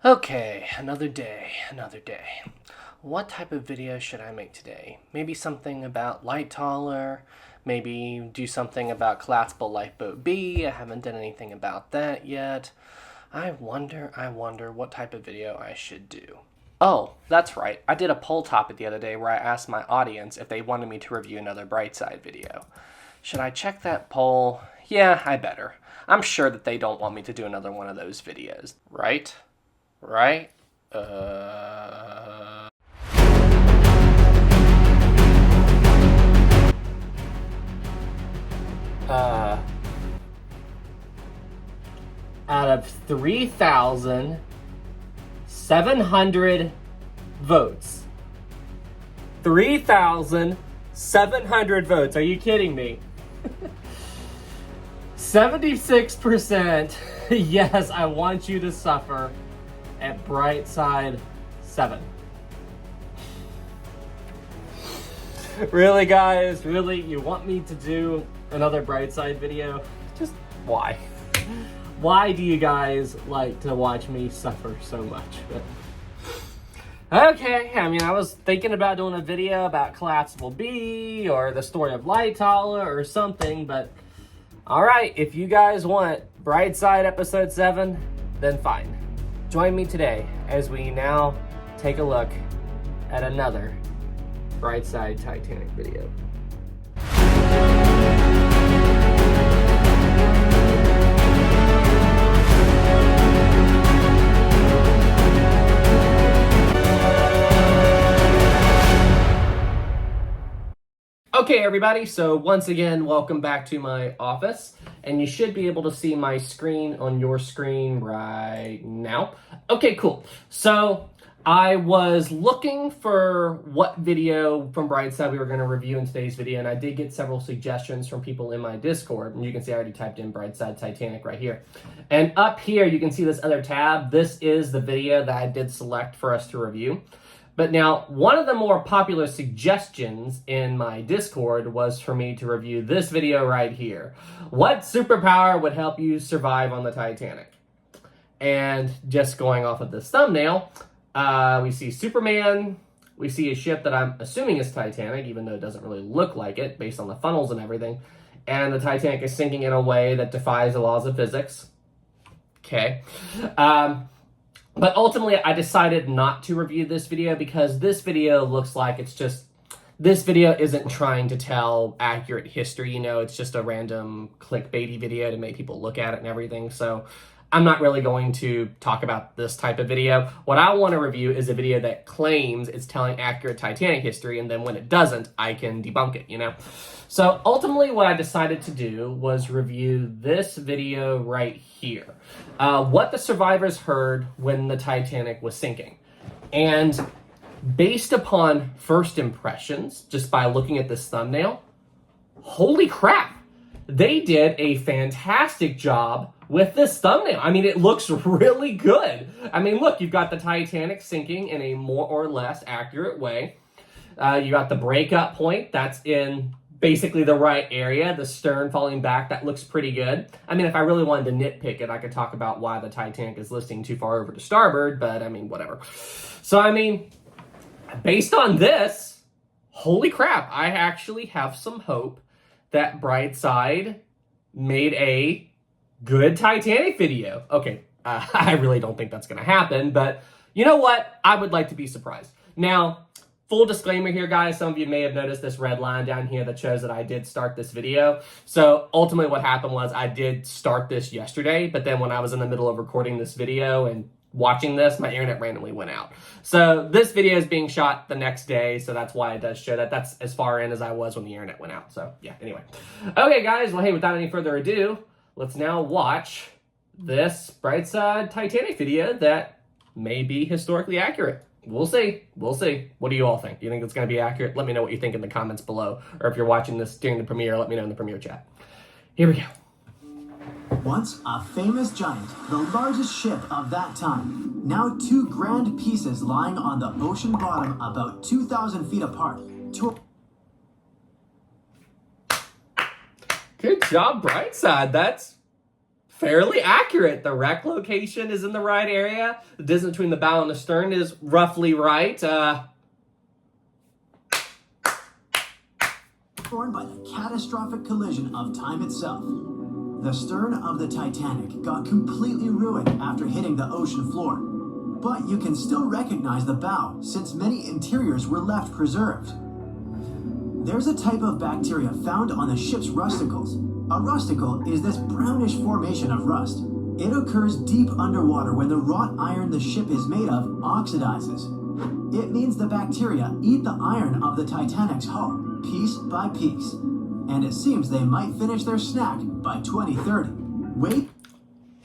Okay, another day, another day. What type of video should I make today? Maybe something about light taller, maybe do something about collapsible Lifeboat B. I haven't done anything about that yet. I wonder what type of video I should do. Oh, that's right. I did a poll topic the other day where I asked my audience if they wanted me to review another Brightside video. Should I check that poll? Yeah, I better. I'm sure that they don't want me to do another one of those videos, right? Right? Out of 3,700 votes. 3,700 votes. Are you kidding me? 76%. Yes, I want you to suffer at Brightside 7. Really, guys? Really? You want me to do another Brightside video? Just why? Why do you guys like to watch me suffer so much? Okay, I mean, I was thinking about doing a video about collapsible B or the story of Lightoller or something, but alright, if you guys want Brightside episode 7, then fine. Join me today as we now take a look at another Brightside Titanic video. Okay, everybody, so once again, welcome back to my office, and you should be able to see my screen on your screen right now. Okay, cool. So I was looking for what video from Brightside we were going to review in today's video, and I did get several suggestions from people in my Discord, and you can see I already typed in Brightside Titanic right here. And up here, you can see this other tab. This is the video that I did select for us to review. But now, one of the more popular suggestions in my Discord was for me to review this video right here. What superpower would help you survive on the Titanic? And just going off of this thumbnail, we see Superman, we see a ship that I'm assuming is Titanic, even though it doesn't really look like it based on the funnels and everything. And the Titanic is sinking in a way that defies the laws of physics. Okay. But ultimately, I decided not to review this video because this video looks like it's just, this video isn't trying to tell accurate history, you know, it's just a random clickbaity video to make people look at it and everything. So I'm not really going to talk about this type of video. What I want to review is a video that claims it's telling accurate Titanic history, and then when it doesn't, I can debunk it, you know? So ultimately what I decided to do was review this video right here. What the survivors heard when the Titanic was sinking. And based upon first impressions, just by looking at this thumbnail, holy crap, they did a fantastic job with this thumbnail. I mean, it looks really good. I mean, look, you've got the Titanic sinking in a more or less accurate way. You got the breakup point, that's in basically the right area, the stern falling back, that looks pretty good. I mean, if I really wanted to nitpick it, I could talk about why the Titanic is listing too far over to starboard, but I mean, whatever. So, I mean, based on this, holy crap, I actually have some hope that Brightside made a good Titanic video. Okay, I really don't think that's going to happen, but you know what? I would like to be surprised. Now, full disclaimer here, guys. Some of you may have noticed this red line down here that shows that I did start this video. So ultimately what happened was I did start this yesterday, but then when I was in the middle of recording this video and watching this, my internet randomly went out. So this video is being shot the next day, so that's why it does show that. That's as far in as I was when the internet went out. So yeah, anyway. Okay, guys. Well, hey, without any further ado, let's now watch this Brightside Titanic video that may be historically accurate. We'll see. We'll see. What do you all think? Do you think it's going to be accurate? Let me know what you think in the comments below. Or if you're watching this during the premiere, let me know in the premiere chat. Here we go. Once a famous giant, the largest ship of that time. Now two grand pieces lying on the ocean bottom about 2,000 feet apart. Good job, Brightside. That's fairly accurate. The wreck location is in the right area. The distance between the bow and the stern is roughly right. Torn by the catastrophic collision of time itself. The stern of the Titanic got completely ruined after hitting the ocean floor. But you can still recognize the bow since many interiors were left preserved. There's a type of bacteria found on the ship's rusticles. A rusticle is this brownish formation of rust. It occurs deep underwater when the wrought iron the ship is made of oxidizes. It means the bacteria eat the iron of the Titanic's hull, piece by piece. And it seems they might finish their snack by 2030. Wait.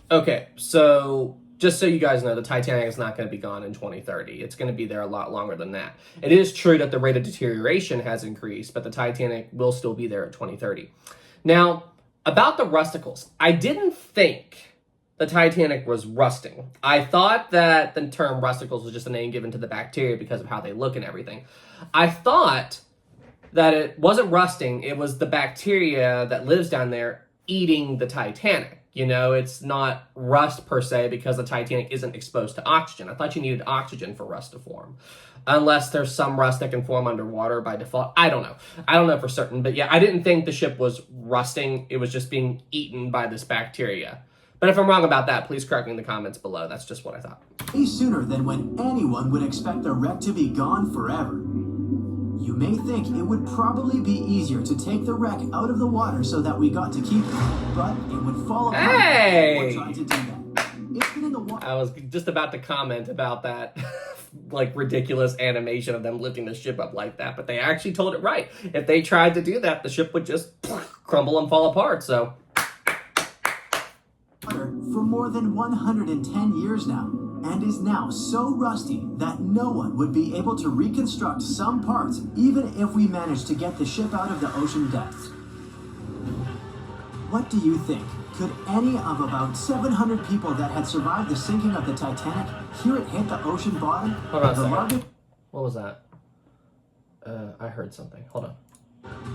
Okay, so just so you guys know, the Titanic is not going to be gone in 2030. It's going to be there a lot longer than that. It is true that the rate of deterioration has increased, but the Titanic will still be there at 2030. Now, about the rusticles, I didn't think the Titanic was rusting. I thought that the term rusticles was just a name given to the bacteria because of how they look and everything. I thought that it wasn't rusting, it was the bacteria that lives down there eating the Titanic. You know, it's not rust per se because the Titanic isn't exposed to oxygen. I thought you needed oxygen for rust to form. Unless there's some rust that can form underwater by default. I don't know. I don't know for certain. But yeah, I didn't think the ship was rusting. It was just being eaten by this bacteria. But if I'm wrong about that, please correct me in the comments below. That's just what I thought. Way sooner than when anyone would expect the wreck to be gone forever. You may think it would probably be easier to take the wreck out of the water so that we got to keep it, but it would fall apart if we tried to do that. It's been in the water. I was just about to comment about that like ridiculous animation of them lifting the ship up like that, but they actually told it right. If they tried to do that, the ship would just crumble and fall apart, so. For more than 110 years now, and is now so rusty that no one would be able to reconstruct some parts even if we managed to get the ship out of the ocean depths. What do you think? Could any of about 700 people that had survived the sinking of the Titanic hear it hit the ocean bottom? Hold on a second. What was that? I heard something. Hold on.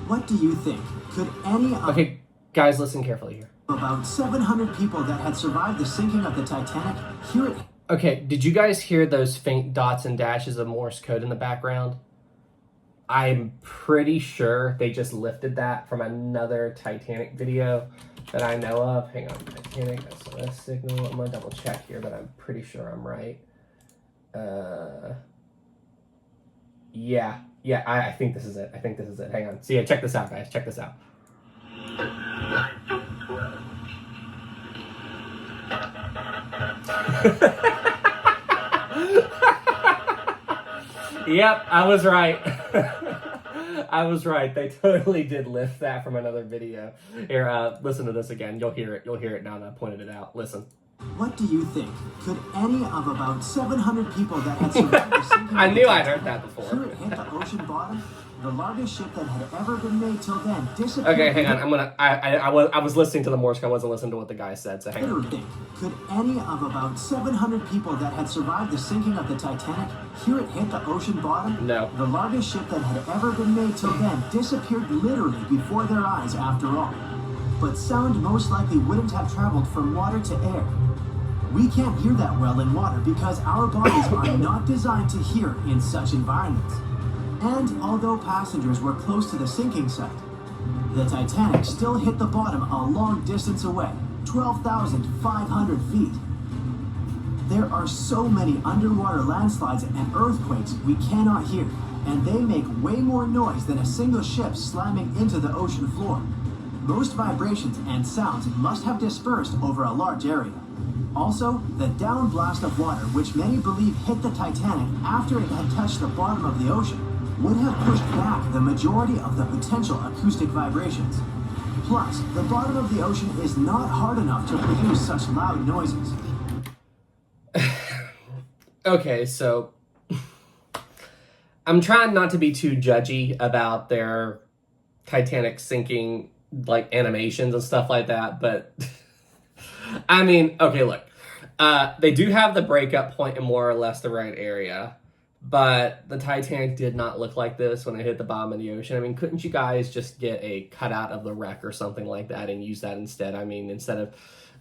What do you think? Could any of... Okay, guys, listen carefully here. About 700 people that had survived the sinking of the Titanic hear it... Okay, did you guys hear those faint dots and dashes of Morse code in the background? I'm pretty sure they just lifted that from another Titanic video that I know of. Hang on, Titanic SOS signal. I'm gonna double check here, but I'm pretty sure I'm right. Yeah, I think this is it. Hang on. See, check this out, guys. Check this out. Yep, I was right. I was right. They totally did lift that from another video. Here, listen to this again. You'll hear it. You'll hear it now that I pointed it out. Listen. What do you think? Could any of about 700 people that had survived the sinking I knew I'd heard that before. hear it hit the ocean bottom? The largest ship that had ever been made till then disappeared. Okay, hang on. I was listening to the Morse code. I wasn't listening to what the guy said. So hang on. Could any of about 700 people that had survived the sinking of the Titanic hear it hit the ocean bottom? No. The largest ship that had ever been made till then disappeared literally before their eyes after all. But sound most likely wouldn't have traveled from water to air. We can't hear that well in water because our bodies are not designed to hear in such environments. And although passengers were close to the sinking site, the Titanic still hit the bottom a long distance away, 12,500 feet. There are so many underwater landslides and earthquakes we cannot hear, and they make way more noise than a single ship slamming into the ocean floor. Most vibrations and sounds must have dispersed over a large area. Also, the downblast of water, which many believe hit the Titanic after it had touched the bottom of the ocean, would have pushed back the majority of the potential acoustic vibrations. Plus, the bottom of the ocean is not hard enough to produce such loud noises. Okay, so I'm trying not to be too judgy about their Titanic sinking like animations and stuff like that, but I mean, okay, look, they do have the breakup point in more or less the right area, but the Titanic did not look like this when it hit the bottom of the ocean. I mean, couldn't you guys just get a cutout of the wreck or something like that and use that instead? I mean, instead of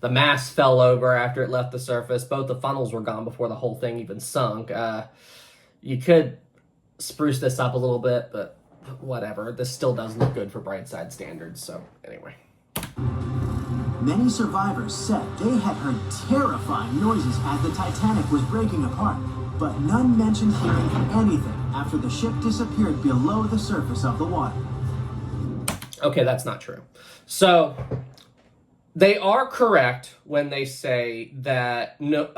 The mast fell over after it left the surface. Both the funnels were gone before the whole thing even sunk. You could spruce this up a little bit, but whatever. This still does look good for Brightside standards, so anyway. Many survivors said they had heard terrifying noises as the Titanic was breaking apart, but none mentioned hearing anything after the ship disappeared below the surface of the water. Okay, that's not true. So, they are correct when they say that no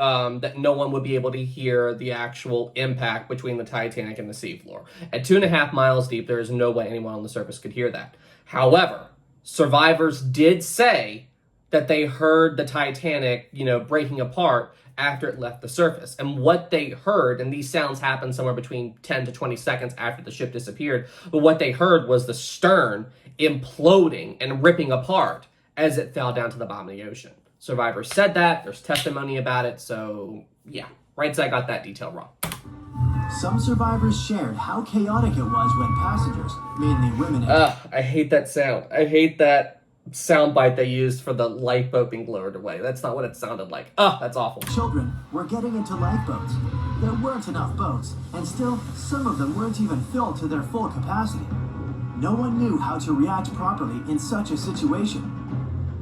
one would be able to hear the actual impact between the Titanic and the seafloor. At 2.5 miles deep, there is no way anyone on the surface could hear that. However, survivors did say that they heard the Titanic, breaking apart after it left the surface. And what they heard, and these sounds happened somewhere between 10 to 20 seconds after the ship disappeared, but what they heard was the stern imploding and ripping apart as it fell down to the bottom of the ocean. Survivors said that. There's testimony about it. So, yeah, Brightside got that detail wrong. Some survivors shared how chaotic it was when passengers, mainly women and I hate that sound. I hate that sound bite they used for the lifeboat being lowered away. That's not what it sounded like. That's awful. children were getting into lifeboats. There weren't enough boats, and still, some of them weren't even filled to their full capacity. No one knew how to react properly in such a situation.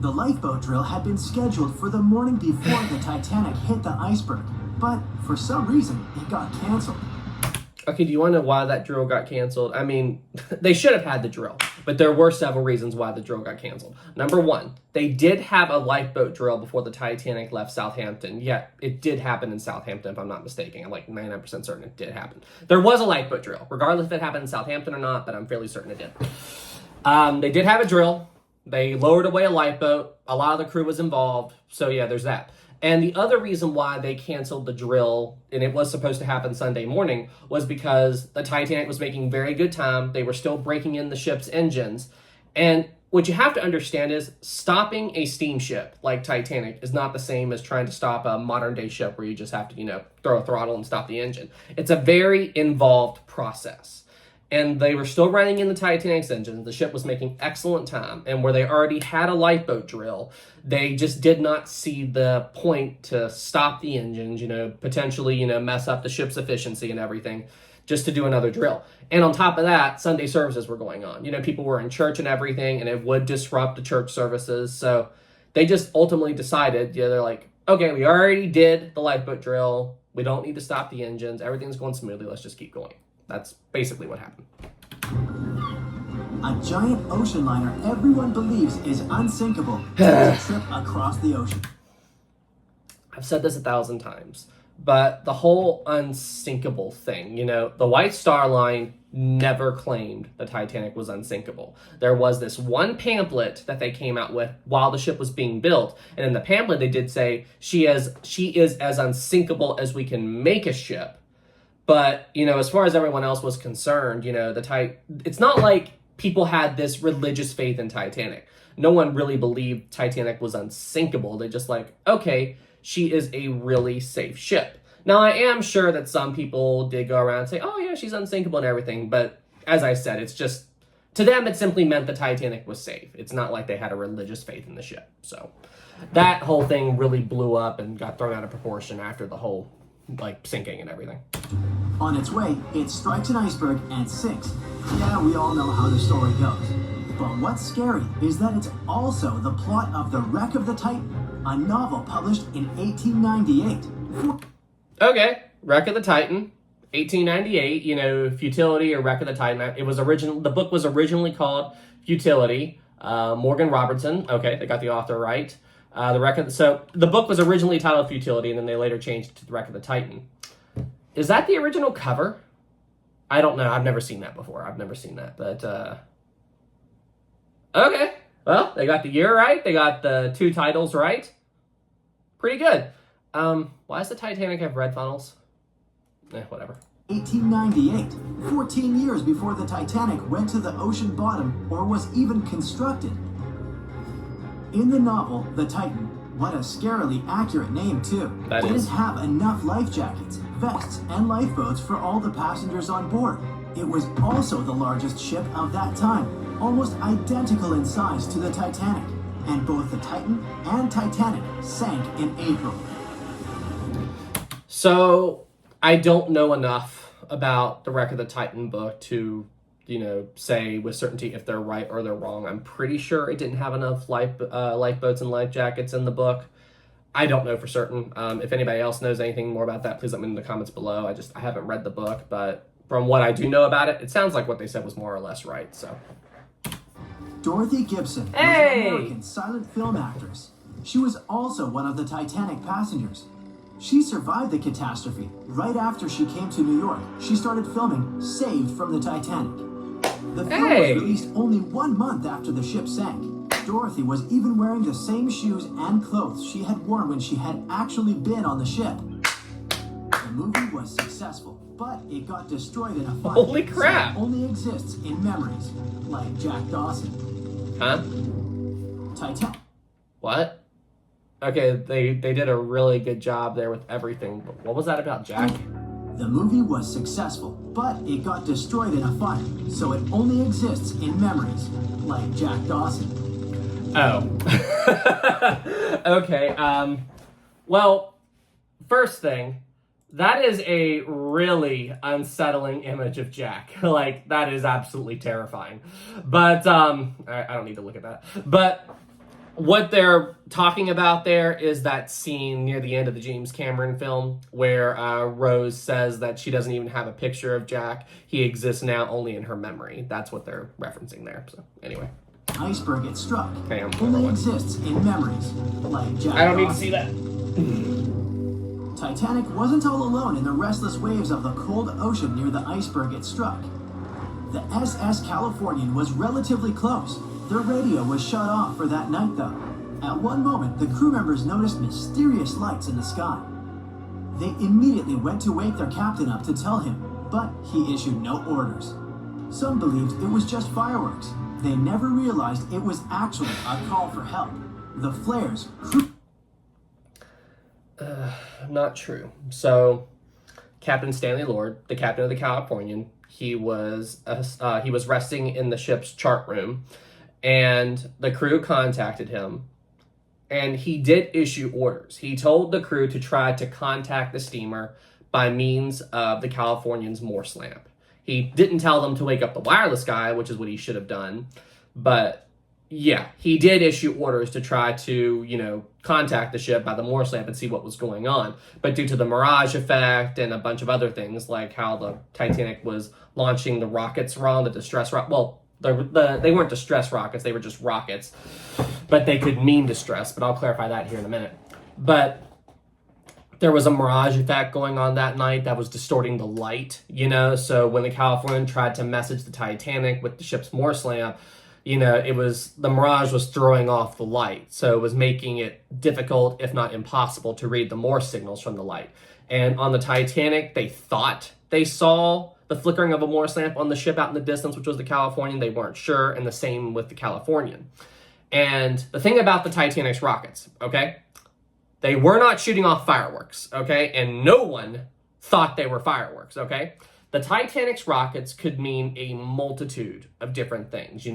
The lifeboat drill had been scheduled for the morning before the Titanic hit the iceberg, but for some reason, it got canceled. Okay, do you want to know why that drill got canceled? I mean, they should have had the drill, but there were several reasons why the drill got canceled. Number one, they did have a lifeboat drill before the Titanic left Southampton. Yeah, it did happen in Southampton, if I'm not mistaken. I'm like 99% certain it did happen. There was a lifeboat drill, regardless if it happened in Southampton or not, but I'm fairly certain it did. They did have a drill. They lowered away a lifeboat. A lot of the crew was involved. So yeah, there's that. And the other reason why they canceled the drill, and it was supposed to happen Sunday morning, was because the Titanic was making very good time. They were still breaking in the ship's engines. And what you have to understand is stopping a steamship like Titanic is not the same as trying to stop a modern day ship where you just have to, throw a throttle and stop the engine. It's a very involved process. And they were still running in the Titanic's engines. The ship was making excellent time. And where they already had a lifeboat drill, they just did not see the point to stop the engines, potentially, mess up the ship's efficiency and everything, just to do another drill. And on top of that, Sunday services were going on. People were in church and everything, and it would disrupt the church services. So they just ultimately decided, they're like, okay, we already did the lifeboat drill. We don't need to stop the engines. Everything's going smoothly. Let's just keep going. That's basically what happened. A giant ocean liner everyone believes is unsinkable takes a trip across the ocean. I've said this 1,000 times, but the whole unsinkable thing, the White Star Line never claimed the Titanic was unsinkable. There was this one pamphlet that they came out with while the ship was being built, and in the pamphlet they did say she is as unsinkable as we can make a ship. But, as far as everyone else was concerned, it's not like people had this religious faith in Titanic. No one really believed Titanic was unsinkable. They just okay, she is a really safe ship. Now, I am sure that some people did go around and say, oh yeah, she's unsinkable and everything. But as I said, it's just, to them, it simply meant the Titanic was safe. It's not like they had a religious faith in the ship. So that whole thing really blew up and got thrown out of proportion after the whole sinking and everything. On its way, it strikes an iceberg and sinks. Yeah, we all know how the story goes. But what's scary is that it's also the plot of The Wreck of the Titan, a novel published in 1898. Okay, Wreck of the Titan, 1898, Futility or Wreck of the Titan. The book was originally called Futility. Morgan Robertson, okay, they got the author right. So the book was originally titled Futility, and then they later changed it to The Wreck of the Titan. Is that the original cover? I don't know. I've never seen that before. But, okay. Well, they got the year right. They got the 2 titles right. Pretty good. Why does the Titanic have red funnels? Whatever. 1898, 14 years before the Titanic went to the ocean bottom or was even constructed. In the novel, The Titan, what a scarily accurate name too, didn't have enough life jackets, vests, and lifeboats for all the passengers on board. It was also the largest ship of that time, almost identical in size to the Titanic. and both the Titan and Titanic sank in April. So, I don't know enough about the Wreck of the Titan book to, say with certainty if they're right or they're wrong. I'm pretty sure it didn't have enough lifeboats and life jackets in the book. I don't know for certain. If anybody else knows anything more about that, please let me know in the comments below. I haven't read the book, but from what I do know about it, it sounds like what they said was more or less right, so. Dorothy Gibson was an American silent film actress. She was also one of the Titanic passengers. She survived the catastrophe. Right after she came to New York, she started filming Saved from the Titanic. The film was released only 1 month after the ship sank. Dorothy was even wearing the same shoes and clothes she had worn when she had actually been on the ship. The movie was successful, but it got destroyed in a fire. Holy crap! So it only exists in memories, like Jack Dawson. Huh? Titanic. What? Okay, they did a really good job there with everything, but what was that about Jack? The movie was successful, but it got destroyed in a fire, so it only exists in memories, like Jack Dawson. Oh. Okay, well, first thing, that is a really unsettling image of Jack. Like, that is absolutely terrifying. But, I don't need to look at that. But what they're talking about there is that scene near the end of the James Cameron film where Rose says that she doesn't even have a picture of Jack. He exists now only in her memory. That's what they're referencing there. So, anyway. Iceberg it struck. Okay, only exists in memories, like Jack I don't need to Dawson. see that. Titanic wasn't all alone in the restless waves of the cold ocean near the iceberg it struck. The SS Californian was relatively close. Their radio was shut off for that night, though. At one moment, the crew members noticed mysterious lights in the sky. They immediately went to wake their captain up to tell him, but he issued no orders. Some believed it was just fireworks. They never realized it was actually a call for help. The flares... Not true. So, Captain Stanley Lord, the captain of the Californian, he was resting in the ship's chart room, and the crew contacted him, and he did issue orders. He told the crew to try to contact the steamer by means of the Californian's Morse lamp. He didn't tell them to wake up the wireless guy, which is what he should have done, but yeah, he did issue orders to try to, contact the ship by the Morse lamp and see what was going on. But due to the mirage effect and a bunch of other things, like how the Titanic was launching the rockets wrong, the distress rocket, well, they weren't distress rockets, they were just rockets, but they could mean distress, but I'll clarify that here in a minute. But there was a mirage effect going on that night that was distorting the light, so when the Californian tried to message the Titanic with the ship's Morse lamp, the mirage was throwing off the light, so it was making it difficult, if not impossible, to read the Morse signals from the light. And on the Titanic, they thought they saw the flickering of a Morse lamp on the ship out in the distance, which was the Californian. They weren't sure, and the same with the Californian. And the thing about the Titanic's rockets, okay? They were not shooting off fireworks, okay? And no one thought they were fireworks, okay? The Titanic's rockets could mean a multitude of different things,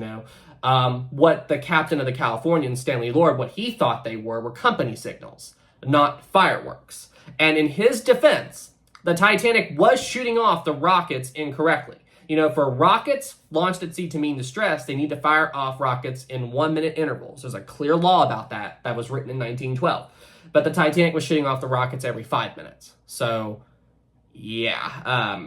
What the captain of the Californian, Stanley Lord, what he thought they were company signals, not fireworks. And in his defense, the Titanic was shooting off the rockets incorrectly. For rockets launched at sea to mean distress, they need to fire off rockets in 1-minute intervals. There's a clear law about that was written in 1912. But the Titanic was shooting off the rockets every 5 minutes. So, yeah,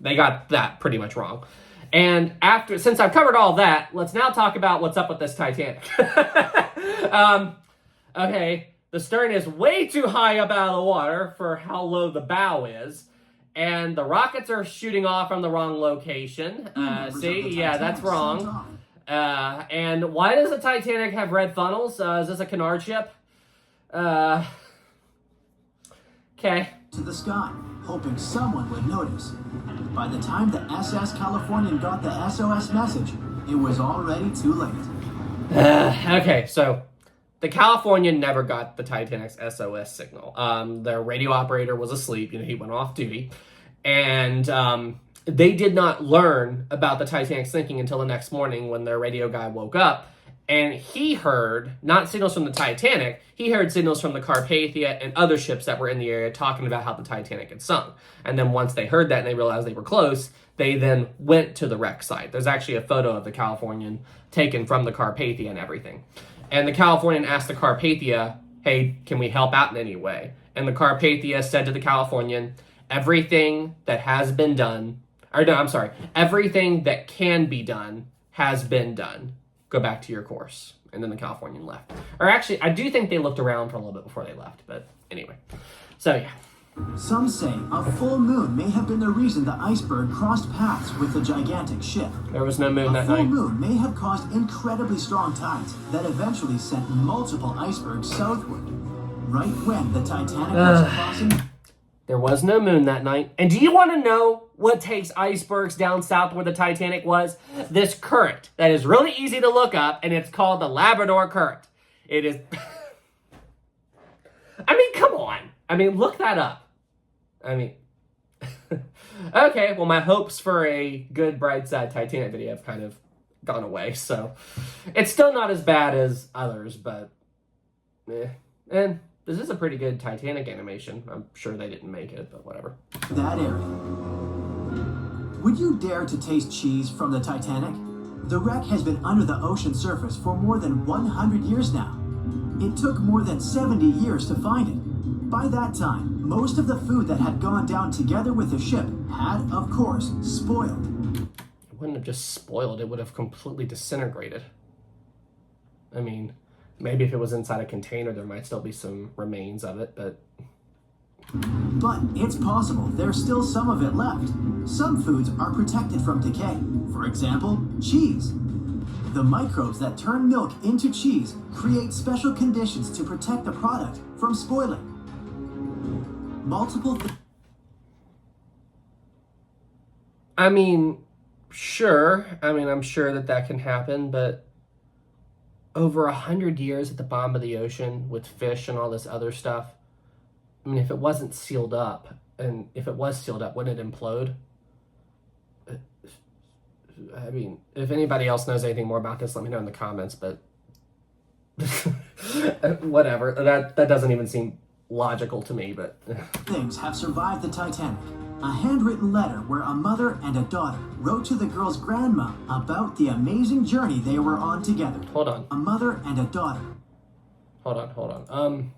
they got that pretty much wrong. And since I've covered all that, let's now talk about what's up with this Titanic. Okay, the stern is way too high up out of the water for how low the bow is. And the rockets are shooting off from the wrong location. See, yeah, that's wrong. And why does the Titanic have red funnels? Is this a canard ship? Okay. To the sky, hoping someone would notice. By the time the SS Californian got the SOS message, it was already too late. Okay, so the Californian never got the Titanic's SOS signal. The radio operator was asleep, he went off duty, and they did not learn about the Titanic sinking until the next morning when their radio guy woke up, And he heard, not signals from the Titanic, he heard signals from the Carpathia and other ships that were in the area talking about how the Titanic had sunk. And then once they heard that and they realized they were close, they then went to the wreck site. There's actually a photo of the Californian taken from the Carpathia and everything. And the Californian asked the Carpathia, hey, can we help out in any way? And the Carpathia said to the Californian, everything that has been done, everything that can be done has been done. Go back to your course. And then the Californian left. Or actually, I do think they looked around for a little bit before they left, but anyway. So yeah. Some say a full moon may have been the reason the iceberg crossed paths with the gigantic ship. There was no moon that night. A full night. moon may have caused incredibly strong tides that eventually sent multiple icebergs southward. Right when the Titanic was crossing... There was no moon that night. And do you want to know what takes icebergs down south where the Titanic was? This current that is really easy to look up, and it's called the Labrador Current. It is... I mean, come on. I mean, look that up. I mean... Okay, well, my hopes for a good bright side Titanic video have kind of gone away, so... It's still not as bad as others, but... And... This is a pretty good Titanic animation. I'm sure they didn't make it, but whatever. That area. Would you dare to taste cheese from the Titanic? The wreck has been under the ocean surface for more than 100 years now. It took more than 70 years to find it. By that time, most of the food that had gone down together with the ship had, of course, spoiled. It wouldn't have just spoiled, it would have completely disintegrated. I mean... Maybe if it was inside a container, there might still be some remains of it, but... But it's possible there's still some of it left. Some foods are protected from decay. For example, cheese. The microbes that turn milk into cheese create special conditions to protect the product from spoiling. I mean, sure. I mean, I'm sure that can happen, but... Over 100 years at the bottom of the ocean with fish and all this other stuff. I mean, if it wasn't sealed up, and if it was sealed up, wouldn't it implode? I mean, if anybody else knows anything more about this, let me know in the comments, but whatever. That doesn't even seem logical to me, but... Things have survived the Titanic. A handwritten letter where a mother and a daughter wrote to the girl's grandma about the amazing journey they were on together. Hold on. A mother and a daughter. Hold on.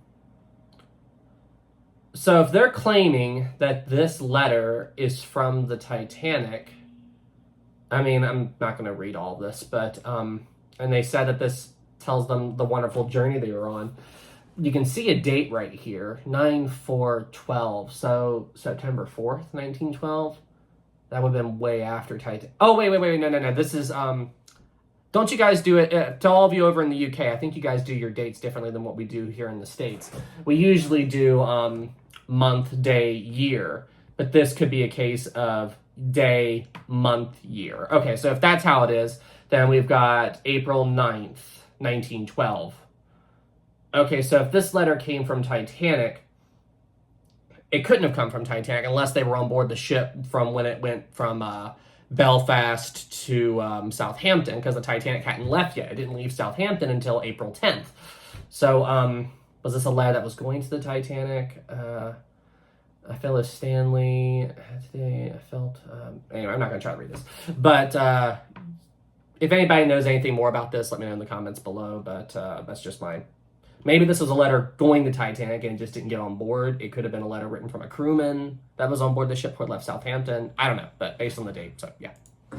So if they're claiming that this letter is from the Titanic, I mean, I'm not going to read all this, but, and they said that this tells them the wonderful journey they were on. You can see a date right here, 9/4/12. So September 4th, 1912. That would have been way after Titanic. Oh, wait, no. This is, don't you guys do it, to all of you over in the UK, I think you guys do your dates differently than what we do here in the States. We usually do month, day, year, but this could be a case of day, month, year. Okay, so if that's how it is, then we've got April 9th, 1912. Okay, so if this letter came from Titanic, it couldn't have come from Titanic unless they were on board the ship from when it went from Belfast to Southampton, because the Titanic hadn't left yet. It didn't leave Southampton until April 10th. So, was this a letter that was going to the Titanic? I felt as Stanley today. I felt... anyway, I'm not going to try to read this. But if anybody knows anything more about this, let me know in the comments below. But that's just my... Maybe this was a letter going to Titanic and it just didn't get on board. It could have been a letter written from a crewman that was on board the ship before it left Southampton. I don't know, but based on the date, so yeah.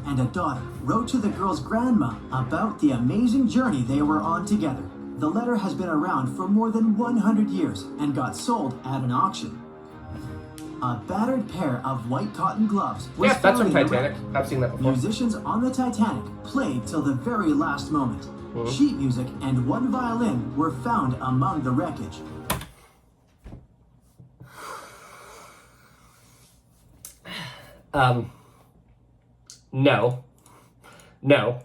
And a daughter wrote to the girl's grandma about the amazing journey they were on together. The letter has been around for more than 100 years and got sold at an auction. A battered pair of white cotton gloves was yeah, that's found from in the Titanic. wreck. I've seen that before. Musicians on the Titanic played till the very last moment. Mm-hmm. Sheet music and one violin were found among the wreckage. No. No. No.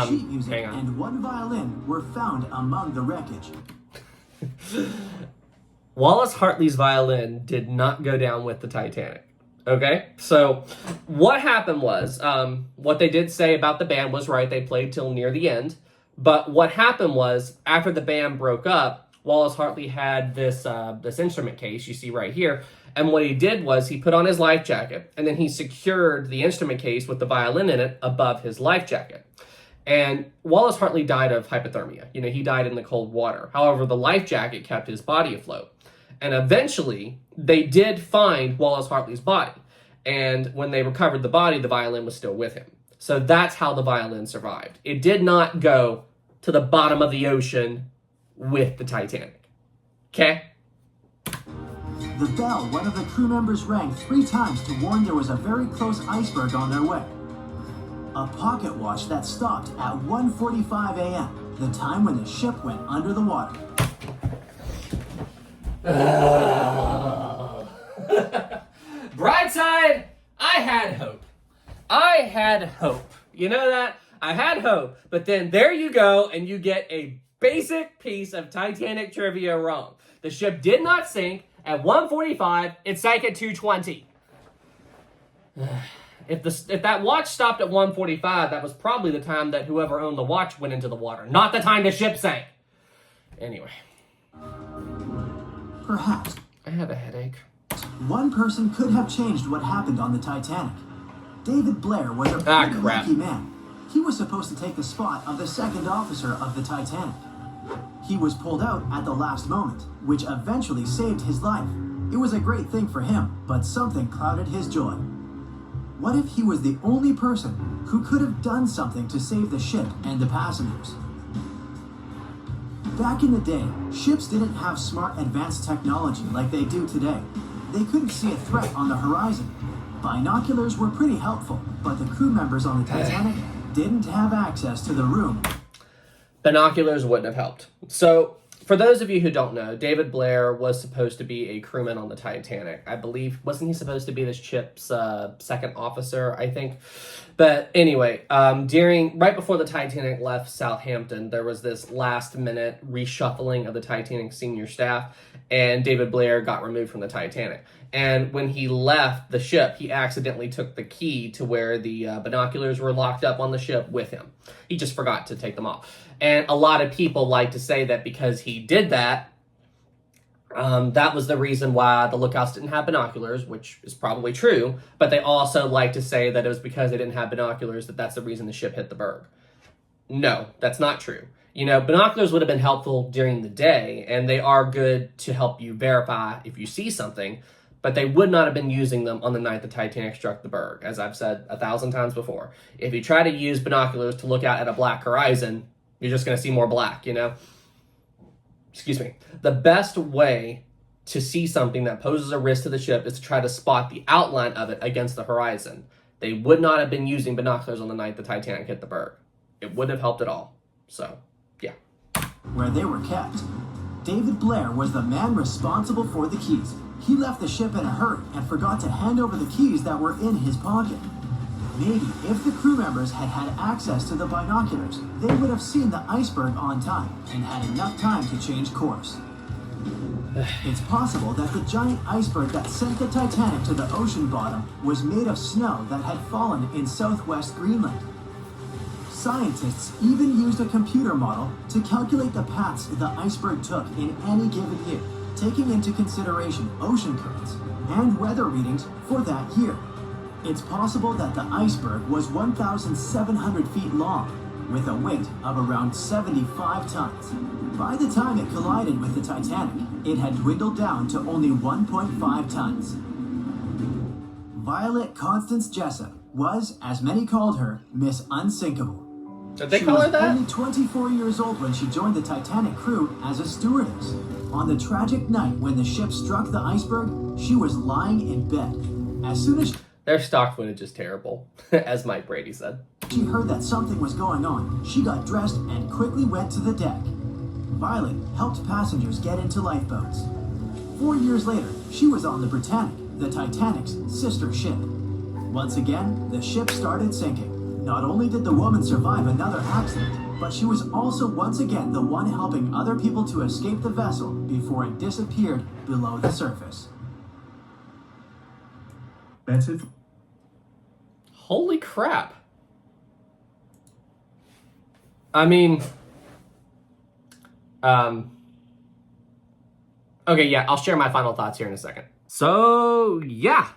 Sheet music hang on. and one violin were found among the wreckage. Wallace Hartley's violin did not go down with the Titanic. Okay, so what happened was, what they did say about the band was right. They played till near the end. But what happened was, after the band broke up, Wallace Hartley had this instrument case you see right here. And what he did was he put on his life jacket, and then he secured the instrument case with the violin in it above his life jacket. And Wallace Hartley died of hypothermia. You know, he died in the cold water. However, the life jacket kept his body afloat. And eventually, they did find Wallace Hartley's body. And when they recovered the body, the violin was still with him. So that's how the violin survived. It did not go to the bottom of the ocean with the Titanic. Okay? The bell one of the crew members rang 3 times to warn there was a very close iceberg on their way. A pocket watch that stopped at 1:45 a.m., the time when the ship went under the water. Bright side, I had hope. I had hope. You know that? I had hope. But then there you go, and you get a basic piece of Titanic trivia wrong. The ship did not sink at 1:45. It sank at 2:20. If that watch stopped at 1:45, that was probably the time that whoever owned the watch went into the water, not the time the ship sank. Anyway. Perhaps. I have a headache. One person could have changed what happened on the Titanic. David Blair was a pretty lucky man. He was supposed to take the spot of the second officer of the Titanic. He was pulled out at the last moment, which eventually saved his life. It was a great thing for him, but something clouded his joy. What if he was the only person who could have done something to save the ship and the passengers? Back in the day, ships didn't have smart advanced technology like they do today. They couldn't see a threat on the horizon. Binoculars were pretty helpful, but the crew members on the Titanic didn't have access to the room. Binoculars wouldn't have helped. So, for those of you who don't know, David Blair was supposed to be a crewman on the Titanic. I believe, wasn't he supposed to be this ship's second officer, I think? But anyway, right before the Titanic left Southampton, there was this last-minute reshuffling of the Titanic senior staff, and David Blair got removed from the Titanic. And when he left the ship, he accidentally took the key to where the binoculars were locked up on the ship with him. He just forgot to take them off. And a lot of people like to say that because he did that, that was the reason why the lookouts didn't have binoculars, which is probably true. But they also like to say that it was because they didn't have binoculars that's the reason the ship hit the berg. No, that's not true. You know, binoculars would have been helpful during the day, and they are good to help you verify if you see something. But they would not have been using them on the night the Titanic struck the berg, as I've said 1,000 times before. If you try to use binoculars to look out at a black horizon, you're just going to see more black, you know? Excuse me. The best way to see something that poses a risk to the ship is to try to spot the outline of it against the horizon. They would not have been using binoculars on the night the Titanic hit the berg. It wouldn't have helped at all. So, yeah. Where they were kept. David Blair was the man responsible for the keys. He left the ship in a hurry and forgot to hand over the keys that were in his pocket. Maybe if the crew members had had access to the binoculars, they would have seen the iceberg on time and had enough time to change course. It's possible that the giant iceberg that sent the Titanic to the ocean bottom was made of snow that had fallen in southwest Greenland. Scientists even used a computer model to calculate the paths the iceberg took in any given year, taking into consideration ocean currents and weather readings for that year. It's possible that the iceberg was 1,700 feet long, with a weight of around 75 tons. By the time it collided with the Titanic, it had dwindled down to only 1.5 tons. Violet Constance Jessup was, as many called her, Miss Unsinkable. Did they call her that? She was only 24 years old when she joined the Titanic crew as a stewardess. On the tragic night when the ship struck the iceberg, she was lying in bed. As soon as their stock footage is terrible, as Mike Brady said. She heard that something was going on. She got dressed and quickly went to the deck. Violet helped passengers get into lifeboats. 4 years later, she was on the Britannic, the Titanic's sister ship. Once again, the ship started sinking. Not only did the woman survive another accident, but she was also once again the one helping other people to escape the vessel before it disappeared below the surface. That's it. Holy crap. I mean, okay, yeah, I'll share my final thoughts here in a second. So, yeah.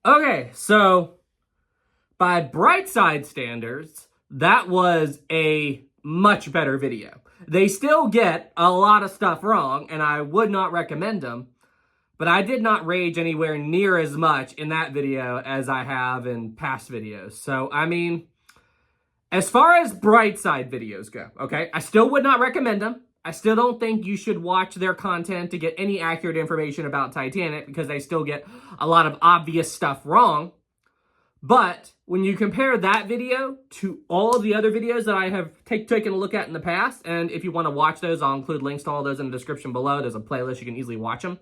Okay, so by Brightside standards, that was a much better video. They still get a lot of stuff wrong, and I would not recommend them, but I did not rage anywhere near as much in that video as I have in past videos. So, I mean, as far as Brightside videos go, okay, I still would not recommend them. I still don't think you should watch their content to get any accurate information about Titanic because they still get a lot of obvious stuff wrong. But when you compare that video to all of the other videos that I have taken a look at in the past, and if you want to watch those, I'll include links to all those in the description below. There's a playlist, you can easily watch them.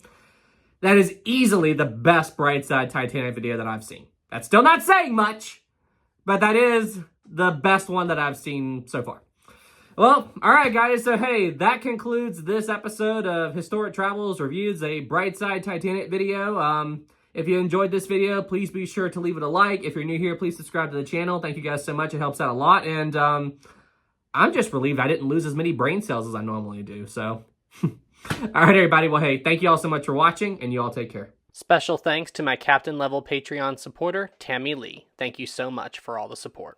That is easily the best Brightside Titanic video that I've seen. That's still not saying much, but that is the best one that I've seen so far. Well, all right, guys. So, hey, that concludes this episode of Historic Travels Reviews, a Brightside Titanic video. If you enjoyed this video, please be sure to leave it a like. If you're new here, please subscribe to the channel. Thank you guys so much. It helps out a lot. And I'm just relieved I didn't lose as many brain cells as I normally do. So, all right, everybody. Well, hey, thank you all so much for watching, and you all take care. Special thanks to my Captain Level Patreon supporter, Tammy Lee. Thank you so much for all the support.